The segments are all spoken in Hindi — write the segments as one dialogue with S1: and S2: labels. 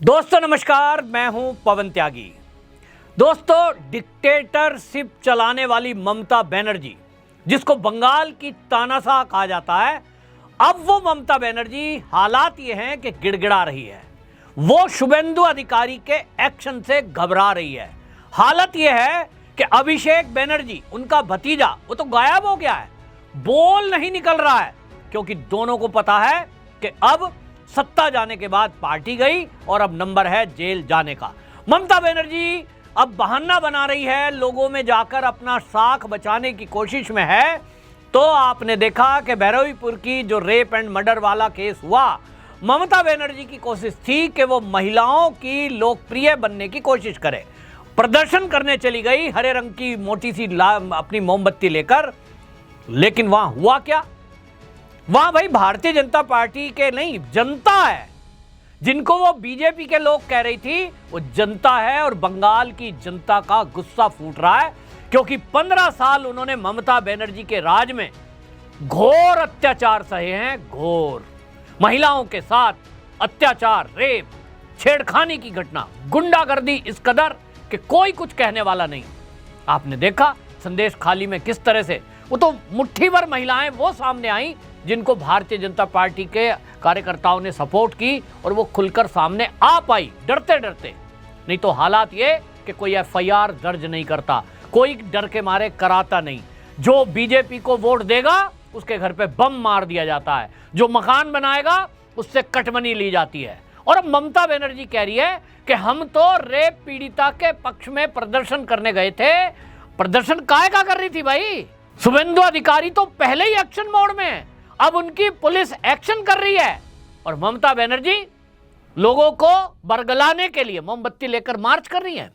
S1: दोस्तों नमस्कार, मैं हूं पवन त्यागी। दोस्तों, डिक्टेटरशिप चलाने वाली ममता बनर्जी, जिसको बंगाल की तानाशाह कहा जाता है, अब वो ममता बनर्जी हालात ये हैं कि गिड़गिड़ा रही है। वो शुभेंदु अधिकारी के एक्शन से घबरा रही है। हालत ये है कि अभिषेक बनर्जी, उनका भतीजा, वो तो गायब हो गया है, बोल नहीं निकल रहा है, क्योंकि दोनों को पता है कि अब सत्ता जाने के बाद पार्टी गई और अब नंबर है जेल जाने का। ममता बनर्जी अब बहाना बना रही है, लोगों में जाकर अपना साख बचाने की कोशिश में है। तो आपने देखा कि भैरवीपुर की जो रेप एंड मर्डर वाला केस हुआ, ममता बनर्जी की कोशिश थी कि वो महिलाओं की लोकप्रिय बनने की कोशिश करे, प्रदर्शन करने चली गई हरे रंग की मोटी सी अपनी मोमबत्ती लेकर। लेकिन वहां हुआ क्या? वहां भाई भारतीय जनता पार्टी के नहीं, जनता है। जिनको वो बीजेपी के लोग कह रही थी, वो जनता है। और बंगाल की जनता का गुस्सा फूट रहा है, क्योंकि 15 साल उन्होंने ममता बनर्जी के राज में घोर अत्याचार सहे हैं। घोर महिलाओं के साथ अत्याचार, रेप, छेड़खानी की घटना, गुंडागर्दी इस कदर कि कोई कुछ कहने वाला नहीं। आपने देखा संदेश खाली में किस तरह से वो तो मुट्ठी भर महिलाएं वो सामने आई जिनको भारतीय जनता पार्टी के कार्यकर्ताओं ने सपोर्ट की, और वो खुलकर सामने आ पाई डरते डरते। नहीं तो हालात ये कि कोई एफआईआर दर्ज नहीं करता, कोई डर के मारे कराता नहीं। जो बीजेपी को वोट देगा उसके घर पे बम मार दिया जाता है, जो मकान बनाएगा उससे कटमनी ली जाती है। और अब ममता बनर्जी कह रही है कि हम तो रेप पीड़िता के पक्ष में प्रदर्शन करने गए थे। प्रदर्शन काहे का कर रही थी भाई? शुभेंदु अधिकारी तो पहले ही एक्शन मोड में है, अब उनकी पुलिस एक्शन कर रही है, और ममता बनर्जी लोगों को बरगलाने के लिए मोमबत्ती लेकर मार्च कर रही है।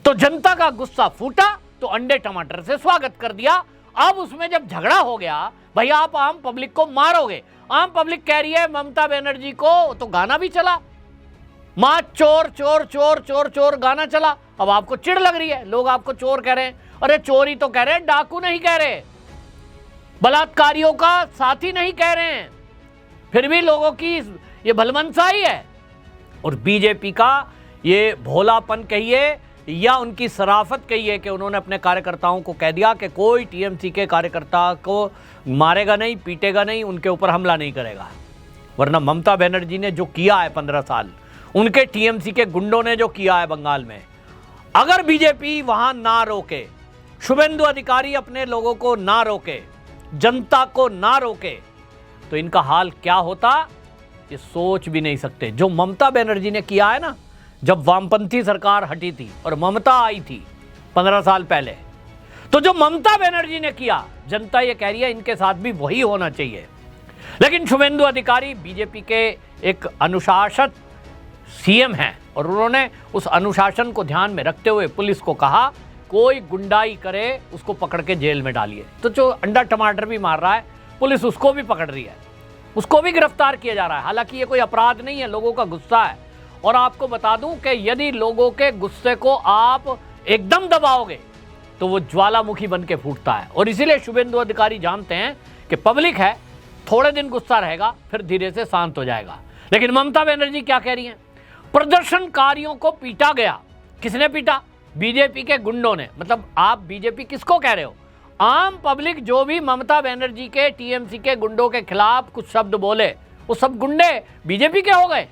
S1: तो जनता का गुस्सा फूटा तो अंडे टमाटर से स्वागत कर दिया। अब उसमें जब झगड़ा हो गया, भाई आप आम पब्लिक को मारोगे, आम पब्लिक कह रही है ममता बनर्जी को, तो गाना भी चला, मां चोर चोर चोर चोर चोर गाना चला। अब आपको चिढ़ लग रही है, लोग आपको चोर कह रहे हैं। अरे चोरी तो कह रहे हैं, डाकू नहीं कह रहे, बलात्कारियों का साथी नहीं कह रहे हैं, फिर भी लोगों की ये भलमनसाई है। और बीजेपी का ये भोलापन कहिए या उनकी शराफत कहिए कि उन्होंने अपने कार्यकर्ताओं को कह दिया कि कोई टीएमसी के कार्यकर्ता को मारेगा नहीं, पीटेगा नहीं, उनके ऊपर हमला नहीं करेगा। वरना ममता बनर्जी ने जो किया है 15 साल, उनके टीएमसी के गुंडों ने जो किया है बंगाल में, अगर बीजेपी वहां ना रोके, शुभेंदु अधिकारी अपने लोगों को ना रोके, जनता को ना रोके, तो इनका हाल क्या होता ये सोच भी नहीं सकते। जो ममता बनर्जी ने किया है ना, जब वामपंथी सरकार हटी थी और ममता आई थी 15 साल पहले, तो जो ममता बनर्जी ने किया, जनता ये कह रही है इनके साथ भी वही होना चाहिए। लेकिन शुभेंदु अधिकारी बीजेपी के एक अनुशासित सीएम हैं, और उन्होंने उस अनुशासन को ध्यान में रखते हुए पुलिस को कहा कोई गुंडाई करे उसको पकड़ के जेल में डालिए। तो जो अंडा टमाटर भी मार रहा है, पुलिस उसको भी पकड़ रही है, उसको भी गिरफ्तार किया जा रहा है। हालांकि ये कोई अपराध नहीं है, लोगों का गुस्सा है। और आपको बता दूं कि यदि लोगों के गुस्से को आप एकदम दबाओगे तो वो ज्वालामुखी बन के फूटता है। और इसीलिए शुभेंदु अधिकारी जानते हैं कि पब्लिक है, थोड़े दिन गुस्सा रहेगा, फिर धीरे से शांत हो जाएगा। लेकिन ममता बनर्जी क्या कह रही है? प्रदर्शनकारियों को पीटा गया। किसने पीटा? बीजेपी के गुंडों ने। मतलब आप बीजेपी किसको कह रहे हो? आम पब्लिक जो भी ममता बनर्जी के टीएमसी के गुंडों के खिलाफ कुछ शब्द बोले, वो सब गुंडे बीजेपी के हो गए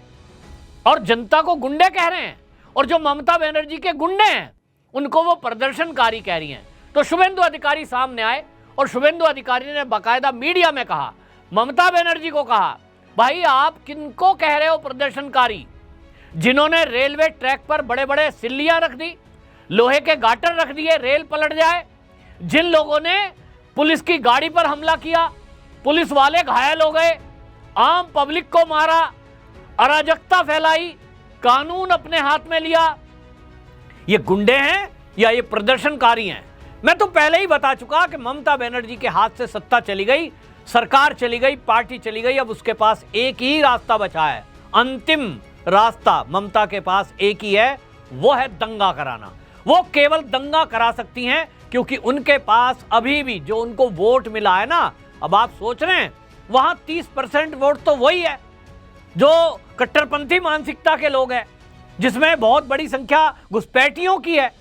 S1: और जनता को गुंडे कह रहे हैं। और जो ममता बनर्जी के गुंडे हैं उनको वो प्रदर्शनकारी कह रही हैं। तो शुभेंदु अधिकारी सामने आए और शुभेंदु अधिकारी ने बाकायदा मीडिया में कहा, ममता बनर्जी को कहा, भाई आप किनको कह रहे हो प्रदर्शनकारी? जिन्होंने रेलवे ट्रैक पर बड़े बड़े सिल्लियां रख दी, लोहे के गाटर रख दिए, रेल पलट जाए, जिन लोगों ने पुलिस की गाड़ी पर हमला किया, पुलिस वाले घायल हो गए, आम पब्लिक को मारा, अराजकता फैलाई, कानून अपने हाथ में लिया, ये गुंडे हैं या ये प्रदर्शनकारी हैं? मैं तो पहले ही बता चुका कि ममता बनर्जी के हाथ से सत्ता चली गई, सरकार चली गई, पार्टी चली गई। अब उसके पास एक ही रास्ता बचा है, अंतिम रास्ता ममता के पास एक ही है, वो है दंगा कराना। वो केवल दंगा करा सकती हैं, क्योंकि उनके पास अभी भी जो उनको वोट मिला है ना, अब आप सोच रहे हैं वहां 30% वोट तो वही है, जो कट्टरपंथी मानसिकता के लोग हैं, जिसमें बहुत बड़ी संख्या घुसपैठियों की है,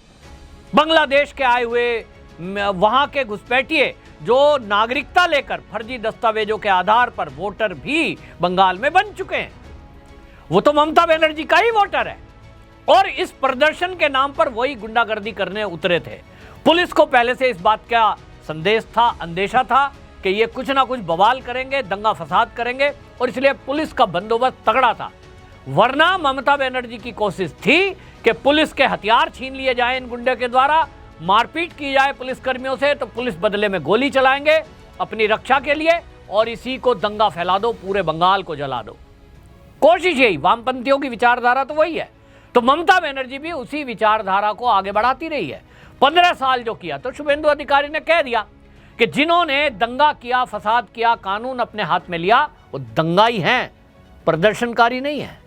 S1: बांग्लादेश के आए हुए वहां के घुसपैठिए जो नागरिकता लेकर फर्जी दस्तावेजों के आधार पर वोटर भी बंगाल में बन चुके हैं, वो तो ममता बनर्जी का ही वोटर है। और इस प्रदर्शन के नाम पर वही गुंडागर्दी करने उतरे थे। पुलिस को पहले से इस बात का संदेश था, अंदेशा था कि ये कुछ ना कुछ बवाल करेंगे, दंगा फसाद करेंगे, और इसलिए पुलिस का बंदोबस्त तगड़ा था। वरना ममता बनर्जी की कोशिश थी कि पुलिस के हथियार छीन लिए जाए इन गुंडे के द्वारा, मारपीट की जाए पुलिसकर्मियों से, तो पुलिस बदले में गोली चलाएंगे अपनी रक्षा के लिए, और इसी को दंगा फैला दो, पूरे बंगाल को जला दो। कोशिश यही, वामपंथियों की विचारधारा तो वही है। तो ममता बनर्जी भी उसी विचारधारा को आगे बढ़ाती रही है। 15 साल जो किया, तो शुभेंदु अधिकारी ने कह दिया कि जिन्होंने दंगा किया, फसाद किया, कानून अपने हाथ में लिया, वो दंगाई हैं, प्रदर्शनकारी नहीं है।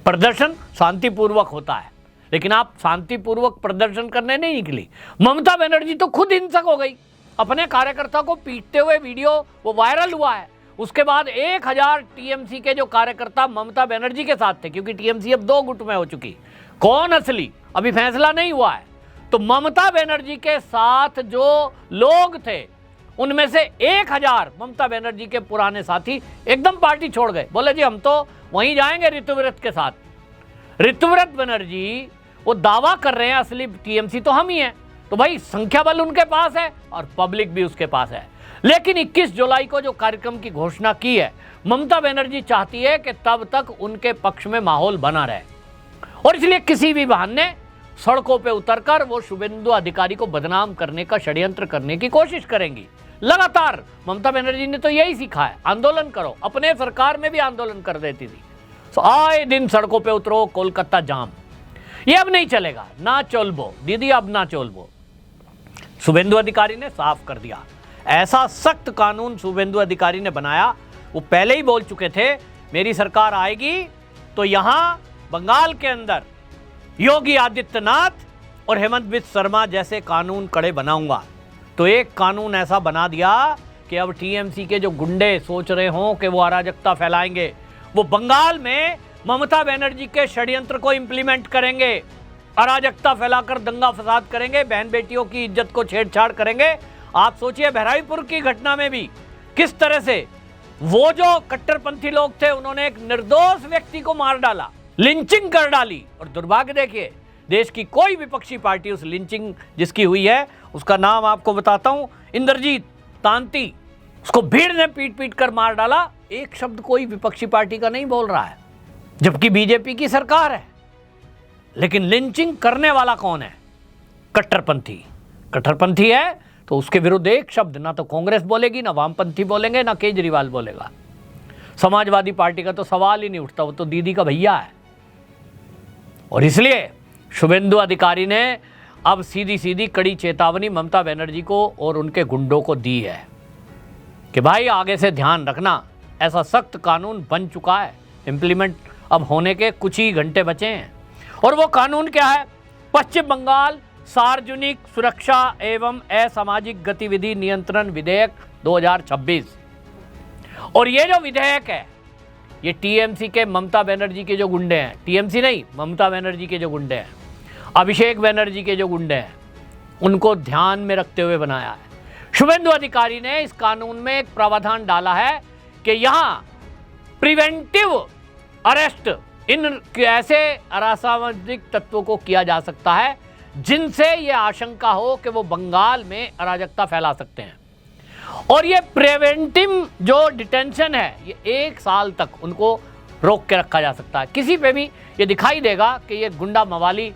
S1: प्रदर्शन शांतिपूर्वक होता है, लेकिन आप शांतिपूर्वक प्रदर्शन करने नहीं निकली। ममता बनर्जी तो खुद हिंसक हो गई, अपने कार्यकर्ता को पीटते हुए वीडियो वो वायरल हुआ है। उसके बाद 1000 टीएमसी के जो कार्यकर्ता ममता बनर्जी के साथ थे, क्योंकि टीएमसी अब 2 गुट में हो चुकी, कौन असली अभी फैसला नहीं हुआ है, तो ममता बनर्जी के साथ जो लोग थे उनमें से 1000 ममता बनर्जी के पुराने साथी एकदम पार्टी छोड़ गए, बोले जी हम तो वहीं जाएंगे ऋतुव्रत के साथ। ऋतुव्रत बनर्जी वो दावा कर रहे हैं असली टीएमसी तो हम ही हैं, तो भाई संख्या बल उनके पास है और पब्लिक भी उसके पास है। लेकिन 21 जुलाई को जो कार्यक्रम की घोषणा की है, ममता बनर्जी चाहती है कि तब तक उनके पक्ष में माहौल बना रहे, और इसलिए किसी भी बहाने सड़कों पे उतरकर वो शुभेंदु अधिकारी को बदनाम करने का षड्यंत्र करने की कोशिश करेंगी। लगातार ममता बनर्जी ने तो यही सीखा है, आंदोलन करो। अपने सरकार में भी आंदोलन कर देती थी, तो आए दिन सड़कों पे उतरो, कोलकाता जाम। ये अब नहीं चलेगा, ना चोलबो दीदी, अब ना चोलबो। शुभेंदु अधिकारी ने साफ कर दिया, ऐसा सख्त कानून शुभेंदु अधिकारी ने बनाया। वो पहले ही बोल चुके थे, मेरी सरकार आएगी तो यहां बंगाल के अंदर योगी आदित्यनाथ और हेमंत बिस्वा शर्मा जैसे कानून कड़े बनाऊंगा। तो एक कानून ऐसा बना दिया कि अब टीएमसी के जो गुंडे सोच रहे हों कि वो अराजकता फैलाएंगे, वो बंगाल में ममता बनर्जी के षड्यंत्र को इंप्लीमेंट करेंगे, अराजकता फैलाकर दंगा फसाद करेंगे, बहन बेटियों की इज्जत को छेड़छाड़ करेंगे। आप सोचिए बहराइपुर की घटना में भी किस तरह से वो जो कट्टरपंथी लोग थे उन्होंने एक निर्दोष व्यक्ति को मार डाला, लिंचिंग कर डाली। और दुर्भाग्य देखिए, देश की कोई विपक्षी पार्टी उस लिंचिंग जिसकी हुई है, उसका नाम आपको बताता हूं, इंद्रजीत तांती, उसको भीड़ ने पीट पीट कर मार डाला। एक शब्द कोई विपक्षी पार्टी का नहीं बोल रहा है, जबकि बीजेपी की सरकार है। लेकिन लिंचिंग करने वाला कौन है? कट्टरपंथी। कट्टरपंथी है तो उसके विरुद्ध एक शब्द ना तो कांग्रेस बोलेगी, ना वामपंथी बोलेंगे, ना केजरीवाल बोलेगा। समाजवादी पार्टी का तो सवाल ही नहीं उठता, वो तो दीदी का भैया है। और इसलिए शुभेंदु अधिकारी ने अब सीधी सीधी कड़ी चेतावनी ममता बनर्जी को और उनके गुंडों को दी है कि भाई आगे से ध्यान रखना, ऐसा सख्त कानून बन चुका है, इंप्लीमेंट अब होने के कुछ ही घंटे बचे हैं। और वो कानून क्या है? पश्चिम बंगाल सार्वजनिक सुरक्षा एवं असामाजिक गतिविधि नियंत्रण विधेयक 2026। और ये जो विधेयक है, ये टीएमसी के ममता बनर्जी के जो गुंडे हैं, टीएमसी नहीं, ममता बनर्जी के जो गुंडे हैं, अभिषेक बनर्जी के जो गुंडे हैं, उनको ध्यान में रखते हुए बनाया है। शुभेंदु अधिकारी ने इस कानून में एक प्रावधान डाला है कि यहां प्रिवेंटिव अरेस्ट इन ऐसे असामाजिक तत्वों को किया जा सकता है जिनसे यह आशंका हो कि वो बंगाल में अराजकता फैला सकते हैं। और ये प्रिवेंटिव जो डिटेंशन है, ये 1 साल तक उनको रोक के रखा जा सकता है। किसी पे भी ये दिखाई देगा कि ये गुंडा मवाली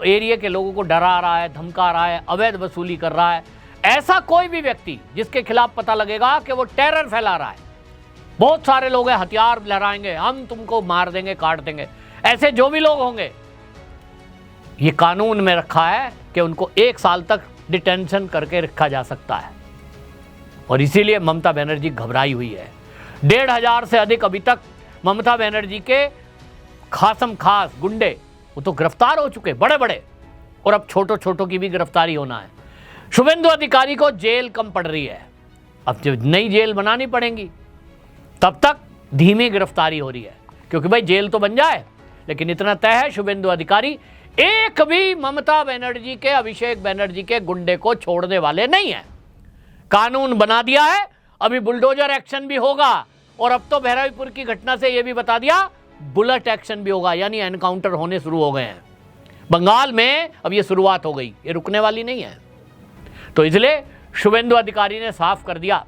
S1: एरिया के लोगों को डरा रहा है, धमका रहा है, अवैध वसूली कर रहा है, ऐसा कोई भी व्यक्ति जिसके खिलाफ पता लगेगा कि वो टेरर फैला रहा है, बहुत सारे लोग हैं हथियार लहराएंगे, हम तुमको मार देंगे, काट देंगे, ऐसे जो भी लोग होंगे, ये कानून में रखा है कि उनको 1 साल तक डिटेंशन करके रखा जा सकता है। और इसीलिए ममता बनर्जी घबराई हुई है। 1500 से अधिक अभी तक ममता बनर्जी के खासम खास गुंडे वो तो गिरफ्तार हो चुके, बड़े बड़े, और अब छोटों छोटों की भी गिरफ्तारी होना है। शुभेंदु अधिकारी को जेल कम पड़ रही है, अब जो नई जेल बनानी पड़ेगी, तब तक धीमी गिरफ्तारी हो रही है, क्योंकि भाई जेल तो बन जाए, लेकिन इतना तय है शुभेंदु अधिकारी एक भी ममता बनर्जी के, अभिषेक बनर्जी के गुंडे को छोड़ने वाले नहीं है। कानून बना दिया है, अभी बुलडोजर एक्शन भी होगा, और अब तो बहराईपुर की घटना से यह भी बता दिया बुलेट एक्शन भी होगा, यानी एनकाउंटर होने शुरू हो गए हैं बंगाल में। अब ये शुरुआत हो गई, ये रुकने वाली नहीं है। तो इसलिए शुभेंदु अधिकारी ने साफ कर दिया,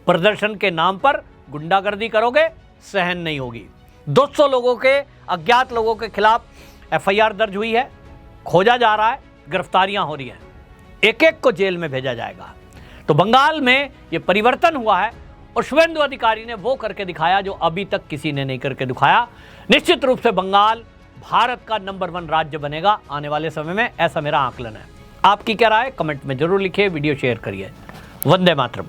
S1: प्रदर्शन के नाम पर गुंडागर्दी करोगे, सहन नहीं होगी। 200 लोगों के, अज्ञात लोगों के खिलाफ एफआईआर दर्ज हुई है, खोजा जा रहा है, गिरफ्तारियां हो रही हैं, एक एक को जेल में भेजा जाएगा। तो बंगाल में ये परिवर्तन हुआ है, और शुभेंदु अधिकारी ने वो करके दिखाया जो अभी तक किसी ने नहीं करके दिखाया। निश्चित रूप से बंगाल भारत का नंबर 1 राज्य बनेगा आने वाले समय में, ऐसा मेरा आकलन है। आपकी क्या राय, कमेंट में जरूर लिखिए, वीडियो शेयर करिए। वंदे मातरम।